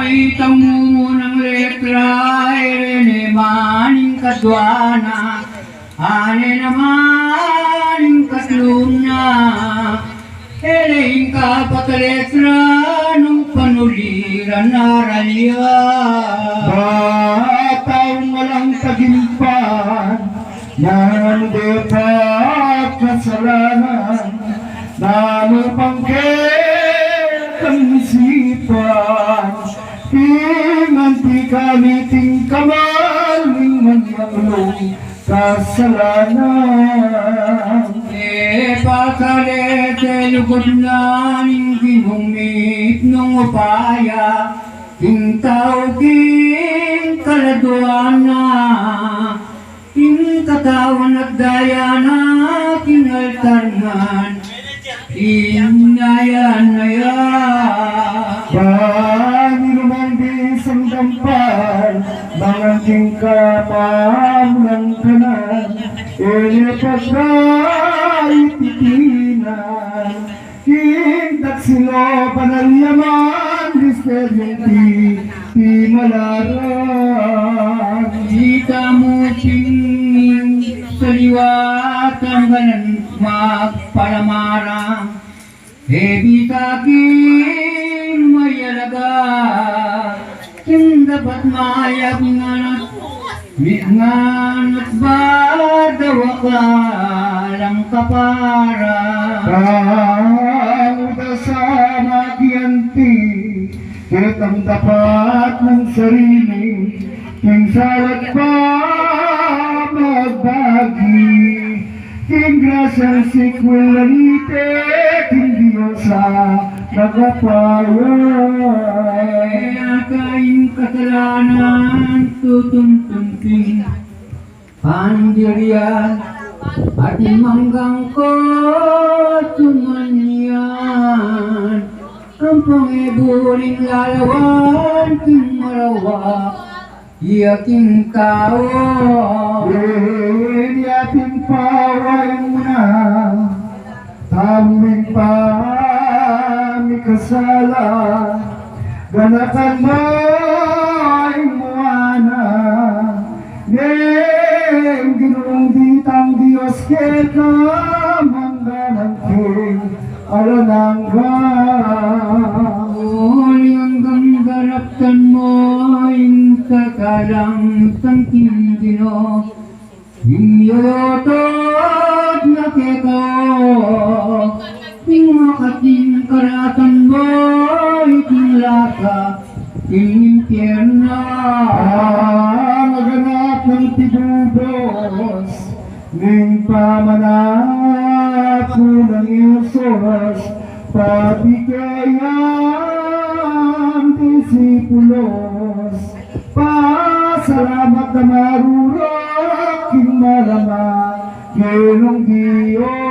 Itang munang letra, ere maning kadwana, ane naman katluna, ere kapat letra, nung panuliran naralya. Batang walang tagimpan, yan di pa kasalanan, nalupang ketang isipan, inganti kami tingkamal, ingmanyaklong kasalanan. Pakalete lugod na ning ginumit nung upaya, king tao king kaladuana, king katawan at daya na kinaltarngan, inaya-naya. Bani naman bisang dampal, manganting kapamulang kanan, ilipas na ititinan, hintak sila panalyaman, misteryong ti malaran. Kita mo ting saliwat ang ganan magpalamarang, Ebi taking mayalaga, king dapat mayag nganat, nganat badawa ka lang kapara. Kauda sa magianti, kitang dapat ng sarili, king salat pa magbagi, king grasyang sikwelanite, king Diyosa nagapayay. Kayong kasalanan tutuntunting pandirian at manggang ko tumanyan ang pangibuling lalawan king marawak iyaking tao. Yating paway mo na, taming pa mi kasala, ganakan mo ay muana, ngayong ginulong ditang Diyos keka mangganang king alanangga. Uli hanggang garaptan mo yung kakalang tangking Dino, yung yotot na keko, yung makating karatan mo, yung laka, yung impyerno. Maganap ng tibubos, ning pamanap ng Isos, pabigayan disipulos, pasalamat na marurok, king marama, Ginong Diyos.